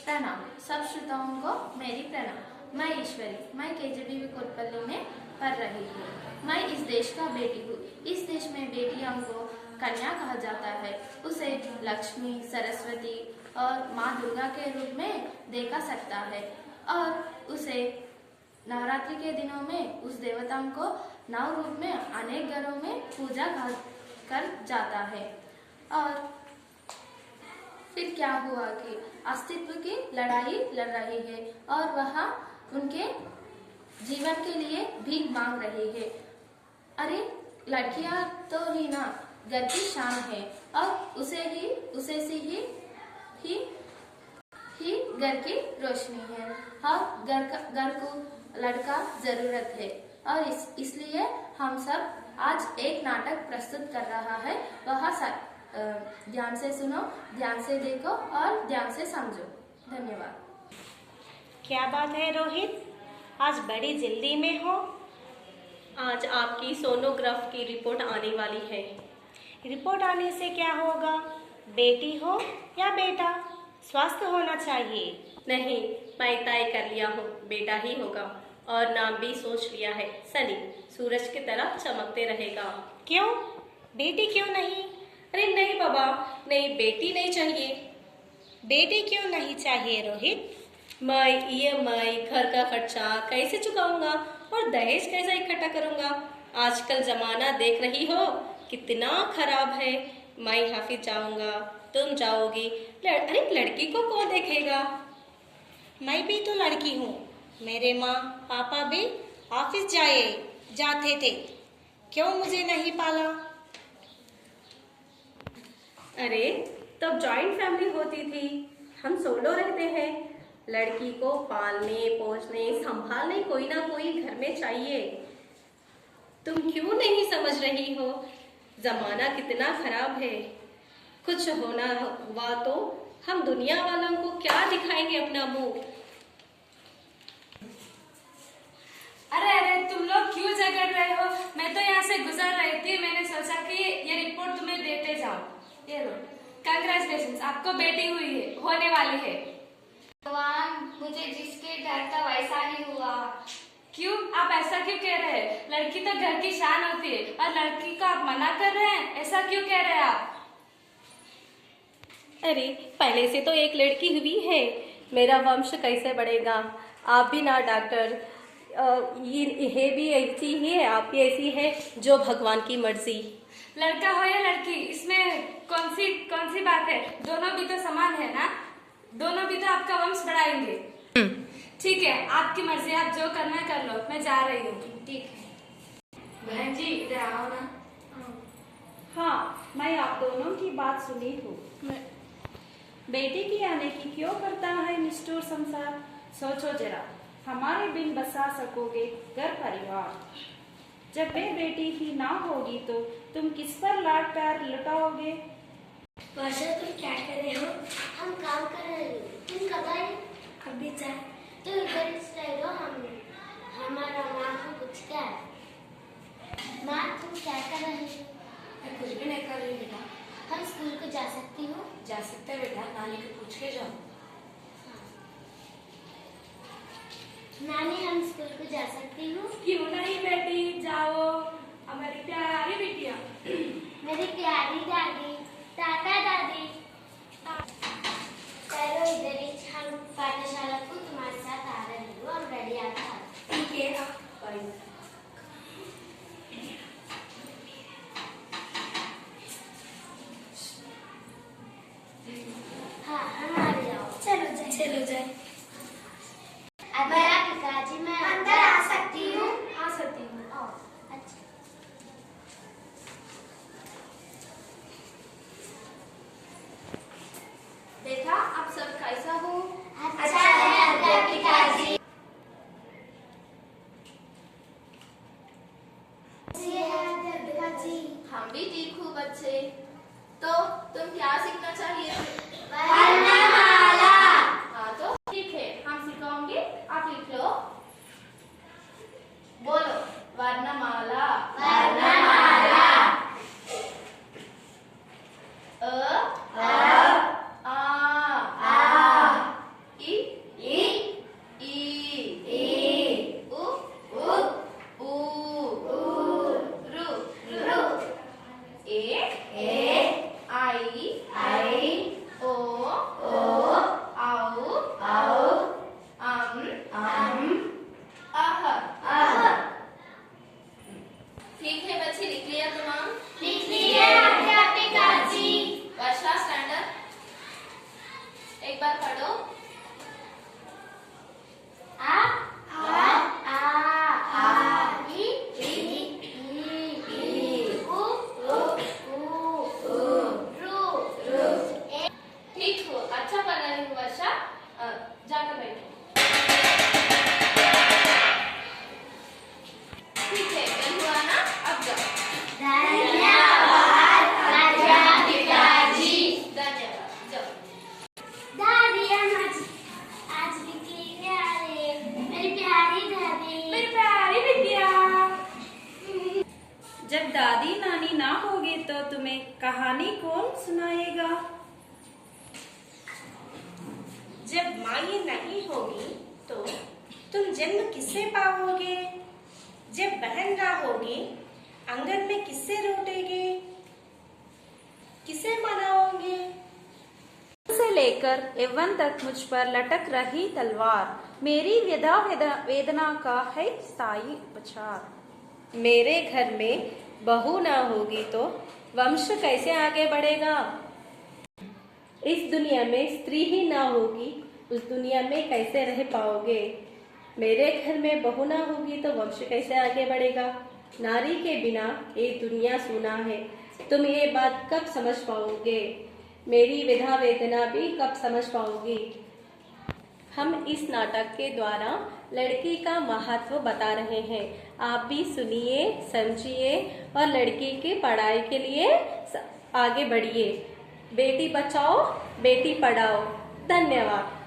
प्रणाम। सब श्रोताओं को मेरी प्रणाम। मैं ईश्वरी, मैं केजेबीवी कोटपल्ली में पढ़ रही हूँ। मैं इस देश का बेटी हूँ। इस देश में बेटियों को कन्या कहा जाता है। उसे लक्ष्मी, सरस्वती और माँ दुर्गा के रूप में देखा सकता है और उसे नवरात्रि के दिनों में उस देवताओं को नव रूप में अनेक घरों में पूजा कर जाता है। और फिर क्या हुआ कि अस्तित्व की लड़ाई लड़ रही है और वह उनके जीवन के लिए भीख मांग रही है। अरे लड़कियां तो ही ना घर की शान है और उसे से ही घर की रोशनी है और घर को लड़का जरूरत है। और इसलिए हम सब आज एक नाटक प्रस्तुत कर रहा है। वह ध्यान से सुनो, ध्यान से देखो और ध्यान से समझो। धन्यवाद। क्या बात है रोहित, आज बड़ी जल्दी में हो? आज आपकी सोनोग्राफ की रिपोर्ट आने वाली है। रिपोर्ट आने से क्या होगा? बेटी हो या बेटा, स्वस्थ होना चाहिए। नहीं, मैं तय कर लिया हूँ, बेटा ही होगा और नाम भी सोच लिया है, सनी। सूरज की तरह चमकते रहेगा। क्यों? बेटी क्यों नहीं? अरे नहीं बाबा, नहीं, बेटी नहीं चाहिए। बेटी क्यों नहीं चाहिए रोहित? मैं EMI, घर का खर्चा कैसे चुकाऊंगा और दहेज कैसे इकट्ठा करूंगा? आजकल जमाना देख रही हो कितना खराब है। मैं ऑफिस जाऊंगा, तुम जाओगी, अरे लड़की को कौन देखेगा? मैं भी तो लड़की हूँ। मेरे माँ पापा भी ऑफिस जाते थे, क्यों मुझे नहीं पाला? अरे तब जॉइंट फैमिली होती थी, हम सोलो रहते हैं। लड़की को पालने पोसने संभालने कोई ना कोई घर में चाहिए। तुम क्यों नहीं समझ रही हो? जमाना कितना खराब है। कुछ होना हुआ तो हम दुनिया वालों को क्या दिखाएंगे अपना मुंह? अरे तुम लोग क्यों झगड़ रहे हो? मैं तो यहाँ से गुजर रही थी, मैंने सोचा कि ये रिपोर्ट तुम्हें देते जाओ। ये लो, कांग्रेचुलेशंस, आपको बेटी होने वाली है। भगवान, मुझे जिसके डर था वैसा ही हुआ। क्यों? आप ऐसा क्यों कह रहे हैं? लड़की तो घर की शान होती है और लड़की को आप मना कर रहे हैं, ऐसा क्यों कह रहे हैं आप? अरे पहले से तो एक लड़की हुई है, मेरा वंश कैसे बढ़ेगा? आप भी ना डॉक्टर, ये भी ऐसी ही है, आप भी ऐसी है, जो भगवान की मर्जी। लड़का हो या लड़की, इसमें कौन सी बात है? दोनों भी तो समान है ना, दोनों भी तो आपका वंश बढ़ाएंगे। ठीक है, आपकी मर्जी, आप जो करना कर लो, मैं जा रही हूँ। ठीक है। बहन जी इधर आओ ना। हाँ, मैं आप दोनों की बात सुनी हूँ। बेटी की आने की क्यों करता है निष्ठुर संसार? सोचो जरा, हमारे बिन बसा सकोगे घर परिवार? जब वे बेटी ही ना होगी तो तुम किस पर लाड प्यार लुटाओगे? वर्षा, तुम क्या कर रहे हो? हम काम कर रहे हो। तुम कब आए? अभी जाए तो इधर रहो। हमारा माँ को कुछ क्या है? माँ, तुम क्या कर रही हो? मैं कुछ भी नहीं कर रही बेटा। हम स्कूल को जा सकती हो? जा सकते हैं बेटा, नानी को पूछ के जाओ। नानी, हम स्कूल को जा सकती हूँ? क्यों नहीं बेटी, जाओ, हमारी प्यारी बिटिया। मेरी प्यारी दादी, टाटा दादी। चलो इधर ही, हम पाठशाला को तुम्हारे साथ आ रहे हो। हम रेडी आता है। ठीक है, हाँ, हम आ रहे हो। चलो जाए। मेरा पिताजी, मैं अंदर आ सकती हूँ? आ सकती हूँ। अच्छा। देखा आप सब कैसा हो? अच्छा है पिताजी। हम भी ठीक हूँ बच्चे। तो तुम क्या सीखना चाहिए? वर्णमाला। हाँ तो ठीक है, हम सिखाओगे, आप लिख लो। बोलो, वर्णमाला। वर्णमाला। अ आ सुनाएगा। जब माँ ये नहीं होगी तो तुम जन्म किससे पाओगे? जब बहन ना होगी आंगन में किससे रोटेगे? किसे मनाओगे? से लेकर यौवन तक मुझ पर लटक रही तलवार, मेरी वेदना का है स्थायी उपचार। मेरे घर में बहू ना होगी तो वंश कैसे आगे बढ़ेगा? इस दुनिया में स्त्री ही ना होगी, उस दुनिया में कैसे रह पाओगे? मेरे घर में बहू ना होगी तो वंश कैसे आगे बढ़ेगा? नारी के बिना ये दुनिया सूना है। तुम ये बात कब समझ पाओगे? मेरी विधा वेदना भी कब समझ पाओगी? हम इस नाटक के द्वारा लड़की का महत्व बता रहे हैं। आप भी सुनिए, समझिए और लड़की की पढ़ाई के लिए आगे बढ़िए। बेटी बचाओ, बेटी पढ़ाओ। धन्यवाद।